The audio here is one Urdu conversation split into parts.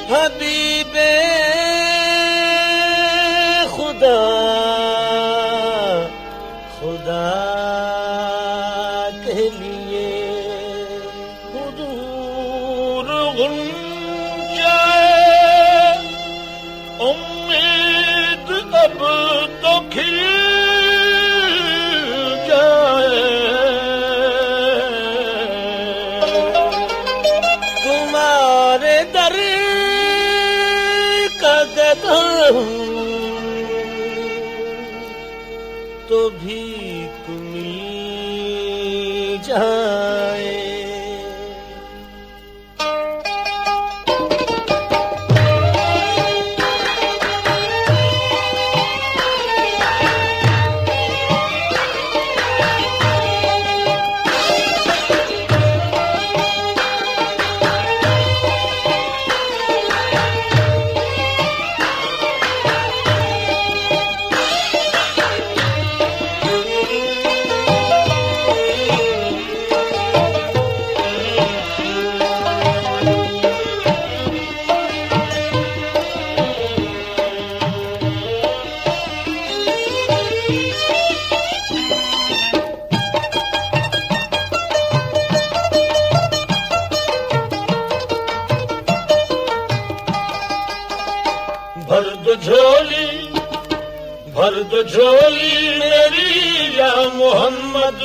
حبیب خدا خدا کے لیے حضور غنچہ امید اب تو کھل جائے تمہارے در کا گدا ہوں تو بھی مل جائے بھر دو جھولی میری یا محمد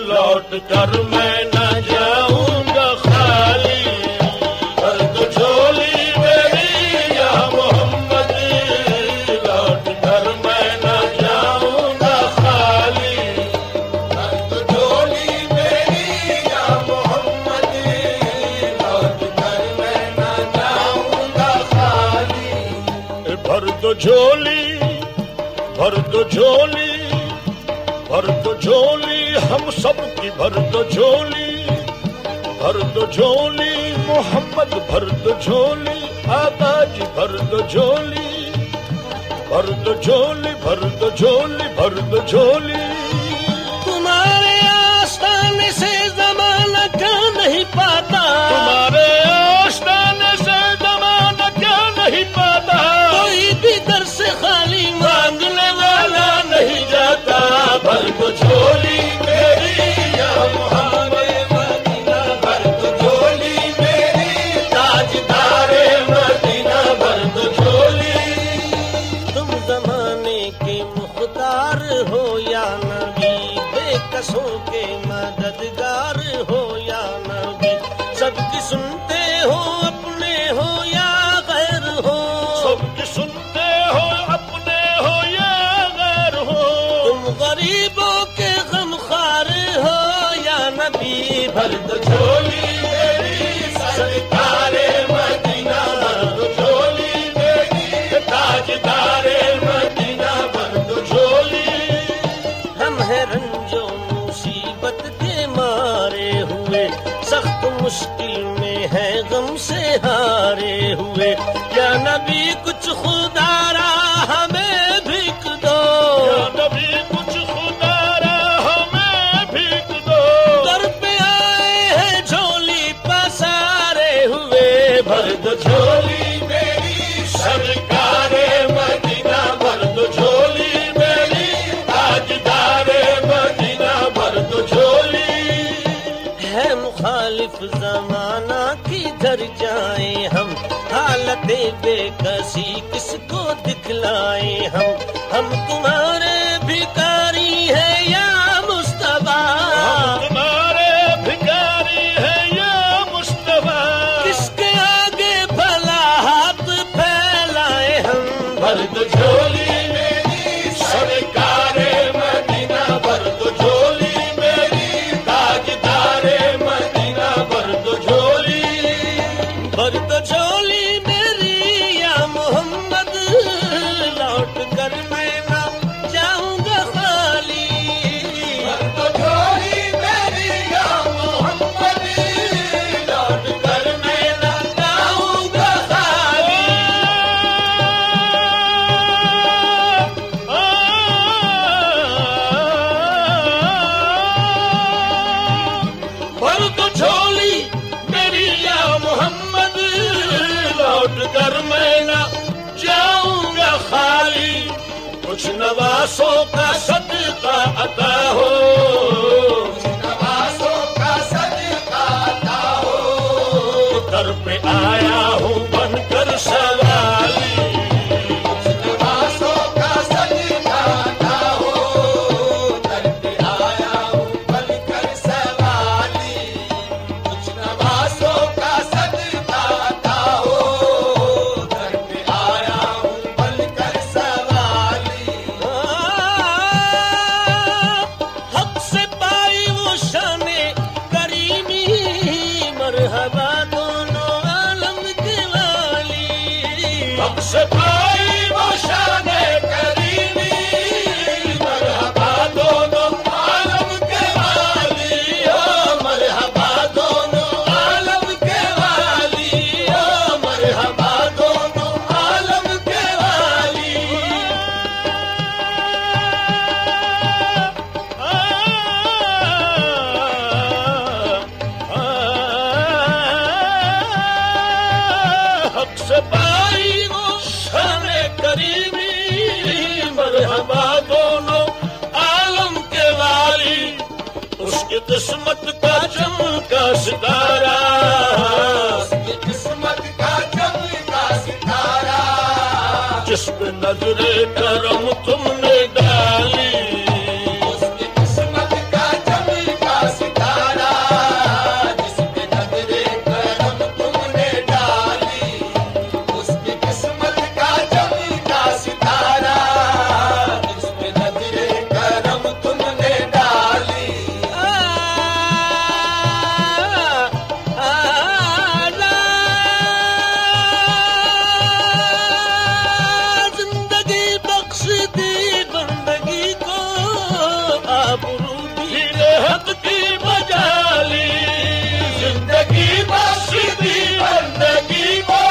لوٹ کر میں نہ جاؤں گا خالی بھر دو جھولی میری یا محمد لوٹ کر میں نہ جاؤں گا خالی بھر دو جھولی میری یا محمد لوٹ کر میں نہ جاؤں گا خالی بھر دو جھولی بھر دو جھولی بھر دو جھولی ہم سب کی بھر دو جھولی بھر دو جھولی محمد بھر دو جھولی آقا جی بھر دو جھولی بھر دو جھولی بھر دو جھولی بھر دو جھولی تمہارے آستانے سے زمانہ کیا نہیں پاتا تمہارے آستانے سے زمانہ کیا نہیں پاتا کوئی بھی در سے خالی مانگنے والا نہیں جاتا بھر دو جھولی میری یا محمد مدینہ بھر دو جھولی میری تاجدار مدینہ بھر دو جھولی تم زمانے کے مختار ہو یا نبی بے کسوں کے مددگار ہو یا نبی سب کی سنتے ہو اپنے ہو یا غیر ہو سب کی سنتے ہو اپنے ہو یا غیر ہو تم غریبوں کے غمخوار ہو یا نبی بھر دو جھولی میری سرکار مدینہ بھر دو جھولی میری تاجدار مدینہ بھر دو جھولی ہم ہیں رنجو مصیبت کے مارے ہوئے سخت مشکل میں ہے غم سے ہارے ہوئے یا نبی کچھ خدا را ہمیں بھیک دو یا نبی کچھ خدا را ہمیں بھیک دو در پہ آئے ہیں جھولی پسارے ہوئے بھر دو جھولی میری سرکار مدینہ بھر دو جھولی میری تاجدار مدینہ بھر دو جھولی ہے مخالف زمانہ کدھر جائیں ہم حالت بے کسی کس کو دکھلائیں ہم تمہارے بھکاری ہیں یا مصطفیٰ ہم تمہارے بھکاری ہیں یا مصطفیٰ کس کے آگے بھلا ہاتھ پھیلائیں ہم بھر دو جھولی میری سرکار مدینہ بھر دو جھولی میری تاجدار مدینہ بھر دو جھولی بھر دو جھولی میری یا محمد لوٹ کر میں نہ جاؤں گا خالی بھر دو جھولی میری یا محمد لوٹ کر میں نہ جاؤں گا خالی بھر دو جھولی میری یا محمد لوٹ کر میں نہ جاؤں گا خالی، کچھ نواسوں کا صدقہ عطا ہو، نوازوں کا صدقہ عطا ہو، در پہ آیا ہوں بن کر سوالی، نوازوں کا صدقہ عطا ہو، در پہ آیا ہوں بن کر سوالی، کچھ نوازوں کا صدقہ عطا ہو، در پہ آیا ہوں بن کر سوالی۔ حق سے پائی وہ شان کریمی، مرحبا دونوں عالم کے والی، حق سے پائی وہ شان کریمی، مرحبا دونوں عالم کے والی، مرحبا دونوں عالم کے والی، مرحبا دونوں عالم کے والی۔ حق سے پائی وہ شان کریمی، مرحبا دونوں عالم کے والی، اس کی قسمت کا چمکا ستارہ، اس کی قسمت کا چمکا ستارہ، جس پہ نظر کرم تم نے ڈالی، اس کی قسمت کا چمکا ستارہ، جس پہ نظر کرم تم نے ڈالی، اس کی قسمت کا چمکا ستارہ، جس پہ نظر کرم تم نے ڈالی۔ زندگی بخش دی بندگی کو، آبرو دین حق کی بجالی، زندگی بخش دی بندگی کو،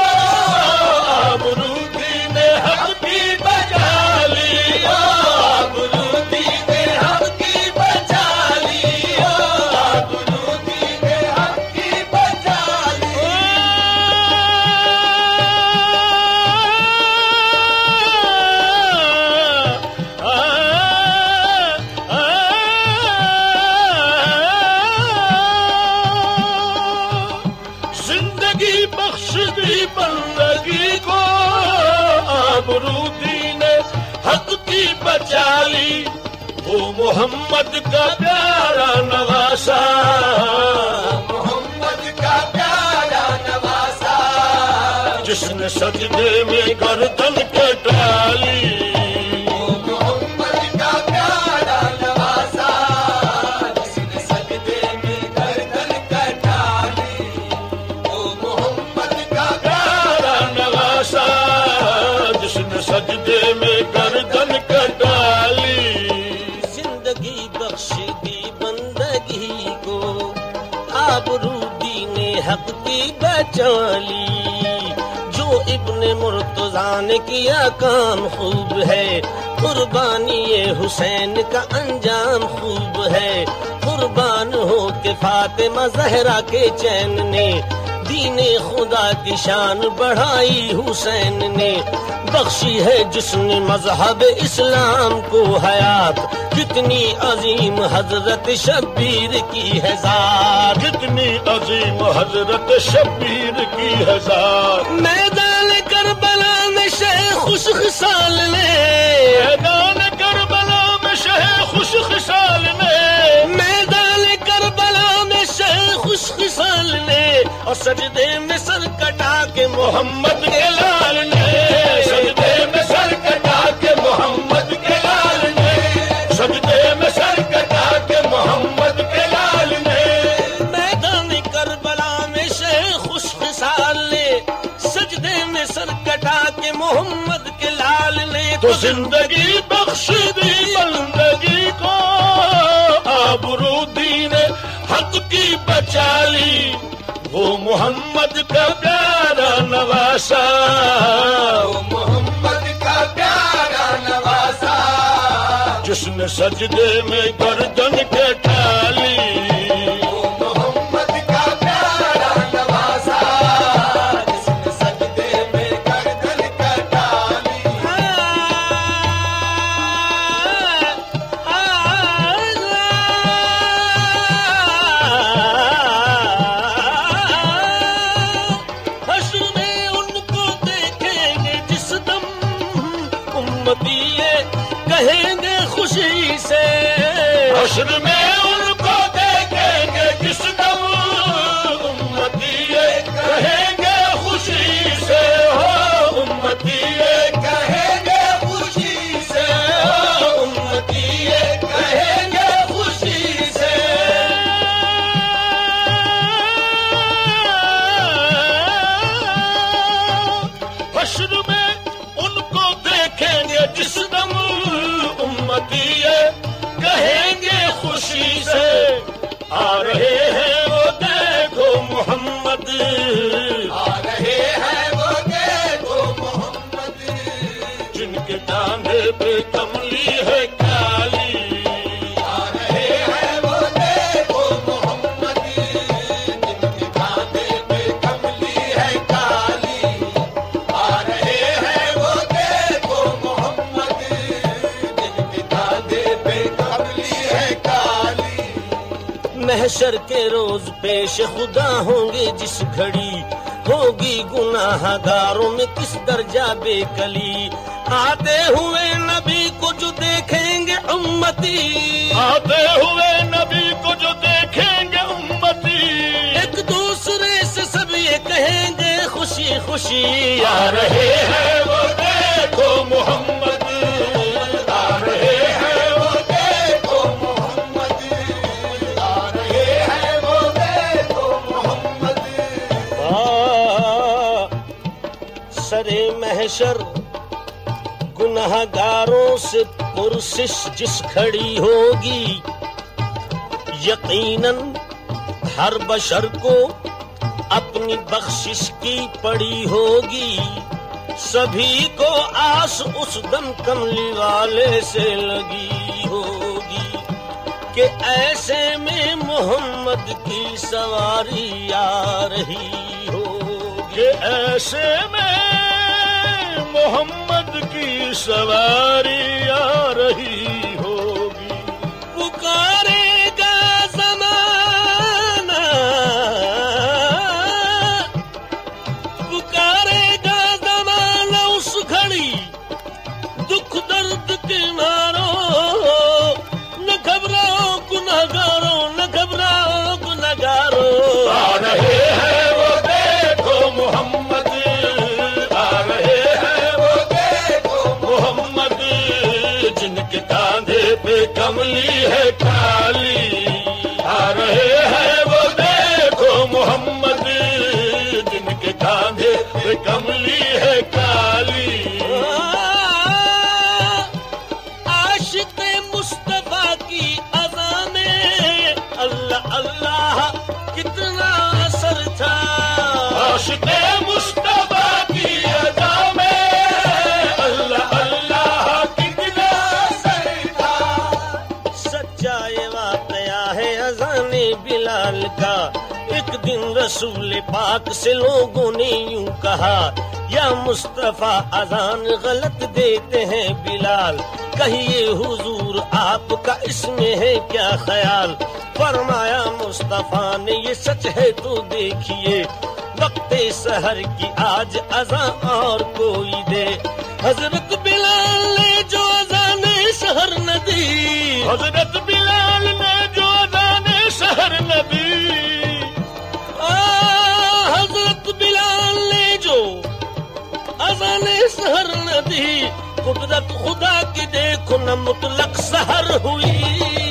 آبرو دین حق کی بجالی، آبرو دین حق کی بچالی، آبرو دین حق کی بچالی۔ زندگی بخش دی بندگی کو، آبرو دین حق کی بچالی، وہ محمد کا پیارا نواسا، محمد کا پیارا نواسا، جس نے سجدے میں گردن کٹالی، وہ محمد کا پیارا نواسا، جس نے سجدے میں گردن کٹالی، وہ محمد کا پیارا نواسا، جس نے سجدے میں گردن کٹالی، زندگی بخش دی بندگی کو، آبرو دین حق کی بچالی، جو ابن مرتضیٰ نے کیا کام خوب ہے، قربانی حسین کا انجام خوب ہے، قربان ہو کے فاطمہ زہرا کے چین نے، دین خدا کی شان بڑھائی حسین نے، بخشی ہے جس نے مذہب اسلام کو حیات، کتنی عظیم حضرت شبیر کی ہے ذات، کتنی عظیم حضرت شبیر کی ہے ذات، میدان کربلا میں شیخ خوش خصال نے، میدان کربلا میں شیخ خوش خصال نے، میدان کربلا میں شیخ خوش خصال نے، اور سجدے میں سر کٹا کے محمد کے لال نے، سجدے میں سر کٹا کے محمد کے لال نے، سجدے میں سر کٹا کے محمد کے لال نے، میدان کربلا میں شیخ خوش خصال نے، سجدے میں سر کٹا کے محمد کے لال نے، تو زندگی بخش دی بندگی کو، آبرو دین حق کی بچالی، وہ محمد کا پیارا نواسا، وہ محمد کا پیارا نواسا، جس نے سجدے میں گردن کٹالی، وہ محمد کا پیارا نواسا، جس نے سجدے میں حشر میں ان کو دیکھیں گے جس دم امتی یہ کہیں گے خوشی سے ہو امتی یہ کہیں گے خوشی سے امتی یہ کہیں گے خوشی سے حشر میں ان کو دیکھیں گے جس دم امتی یہ کہیں گے خوشی سے آ رہے ہیں وہ دیکھو محمد آ رہے ہیں وہ دیکھو محمد جن کے کاندھے پہ کملی ہے کالی آ رہے ہیں وہ دیکھو محمد جن کے کاندھے پہ کملی ہے کالی آ رہے ہیں وہ دیکھو محمد جن کے کاندھے پہ کملی ہے کالی محشر کے روز پیش خدا ہوں گے جس گھڑی ہوگی گناہ گاروں میں کس درجہ بے کلی آتے ہوئے نبی کو جو دیکھیں گے امتی آتے ہوئے نبی کو جو دیکھیں گے امتی ایک دوسرے سے سب یہ کہیں گے خوشی خوشی آ رہے ہیں وہ دیکھو محمد آ رہے ہیں وہ دیکھو محمد آ رہے ہیں وہ دیکھو محمد سرے محشر گناہ گاروں سے پرسش جس کھڑی ہوگی یقیناً ہر بشر کو اپنی بخشش کی پڑی ہوگی سبھی کو آس اس دم کملی والے سے لگی ہوگی کہ ایسے میں محمد کی سواری آ رہی ہوگی ایسے میں محمد کی سواری آ رہی ہوگی پکارے گا زمانہ پکارے گا زمانہ اس گھڑی دکھ درد کے مارو نہ گھبراؤ گنہگاروں نہ گھبراؤ گنہگاروں آ رہے ہیں وہ دیکھو محمد آ رہے ہیں وہ دیکھو محمد جن کے کاندھے پہ کملی ہے کالی آ رہے ہیں وہ دیکھو محمد جن کے کاندھے پہ کملی ہے کالی عاشق مصطفیٰ کی اذان اللہ اللہ کتنا اثر تھا عاشق مصطفیٰ کی ادا میں اللہ اللہ کتنا اثر تھا سچا یہ واقعہ ہے اذان بلال کا ایک دن رسول پاک سے لوگوں نے یوں کہا یا مصطفیٰ اذان غلط دیتے ہیں بلال کہیے حضور آپ کا اس میں ہے کیا خیال فرمایا مصطفیٰ نے یہ سچ ہے تو دیکھیے وقت سحر کی آج اذان اور کوئی دے حضرت بلال نے جو اذان سحر نہ دی حضرت بلال نے جو اذان سحر نہ دی حضرت بلال نے جو اذان سحر نہ دی قدرت خدا کی دیکھو نہ مطلق سحر ہوئی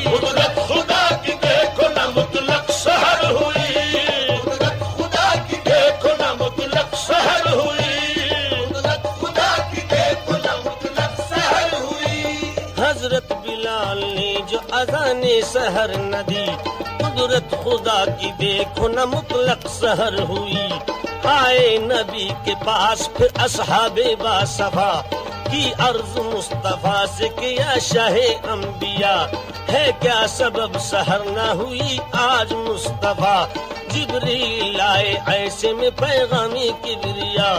قدرت خدا کی دیکھو نہ مطلق سحر ہوئی قدرت خدا کی دیکھو نہ مطلق سحر ہوئی قدرت خدا کی دیکھو نہ مطلق سحر ہوئی حضرت بلال نے جو اذان سحر نہ دی قدرت خدا کی دیکھو نہ مطلق سحر ہوئی آئے نبی کے پاس پھر اصحاب باصفا کی عرض مصطفیٰ سے کیا شاہ انبیاء ہے کیا سبب سحر نہ ہوئی آج مصطفیٰ جبریل آئے ایسے میں پیغامی کبریا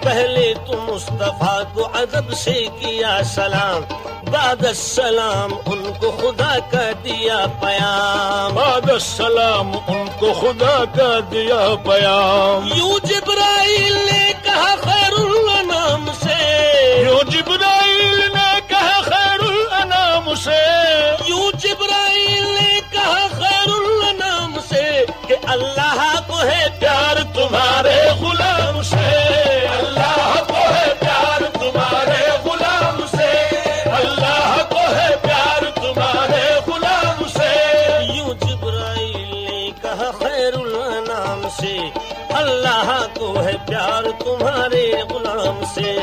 پہلے تو مصطفیٰ کو ادب سے کیا سلام بعد السلام ان کو خدا کا دیا پیام بعد السلام ان کو خدا کا دیا پیام یوں جبرائیل نے کہا خیر الانام سے یوں جبرائیل نے کہا خیر الانام سے یوں جبرائیل کو ہے پیار تمہارے غلام سے،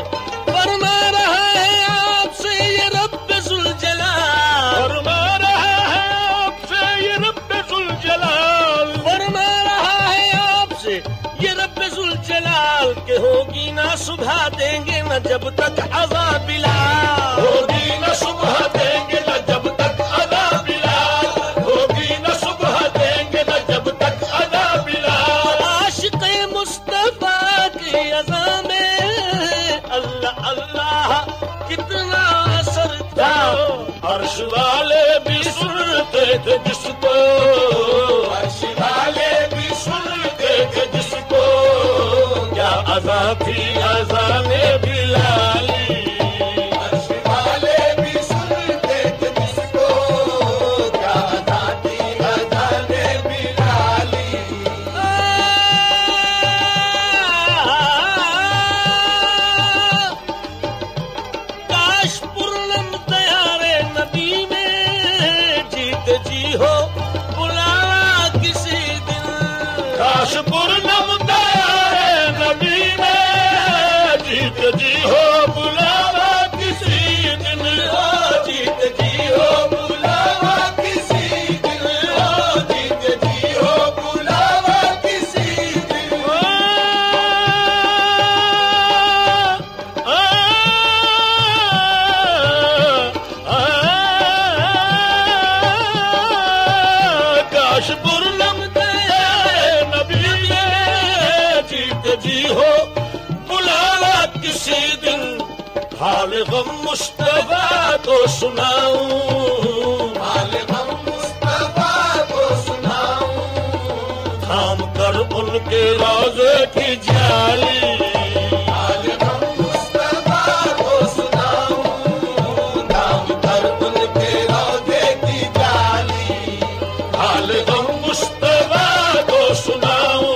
فرما رہا ہے آپ سے یہ رب ذوالجلال، فرما رہا ہے آپ سے یہ رب ذوالجلال، فرما رہا ہے آپ سے یہ رب ذوالجلال کہ ہوگی نہ صبح دیں گے نہ جب تک عذاب بلال، ہوگی نہ صبح دیں گے نہ جب تک عذاب بلال، ہوگی نہ صبح دیں گے نہ جب تک عذاب بلال۔ عاشق مصطفیٰ کی اذا میں اللہ اللہ کتنا اثر تھا، عرش والے بھی سنتے تھے جس کو، عرش والے بھی سنتے تھے جس کو، کیا اذا تھی اذان بلالی، عرش والے بھی سنتے تھے جس کو، کیا اذا تھی اذان بلالی۔ کاش پورنم تیارے نبی میں جیت جی ہو بلاوا کسی دن، کاش پورنم تیارے نبی میں جیت جی ہو بلاوا کسی دن، جیت جی ہو بلاوا کسی دن، جیت جی ہو بلاوا کسی دن۔ کاش پورنم تیارے نبی میں جیت جی ہو بلاوا کسی دن، حال غم مصطفیٰ کو سناؤں، حال غم مصطفیٰ کو سناؤں، تھام کر ان کے روضے کی جالی، حال غم مصطفیٰ کو سناؤں، تھام کر ان کے روضے کی جالی، حال غم مصطفیٰ کو سناؤں،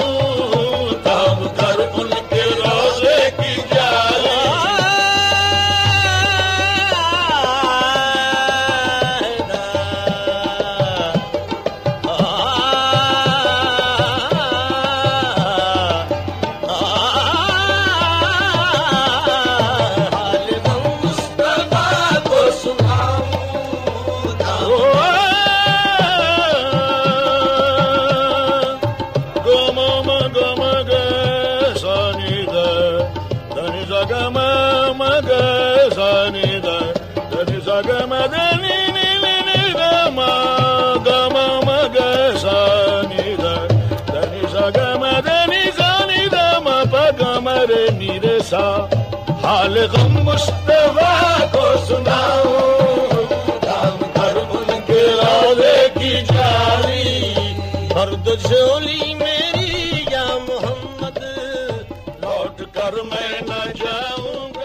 تھام کر ان کے روضے کی جالی۔ حال غم مصطفیٰ کو سناؤں، دام کر ان کے روضے کی جالی، مرد جھولی میری یا محمد لوٹ کر میں نہ جاؤں گا۔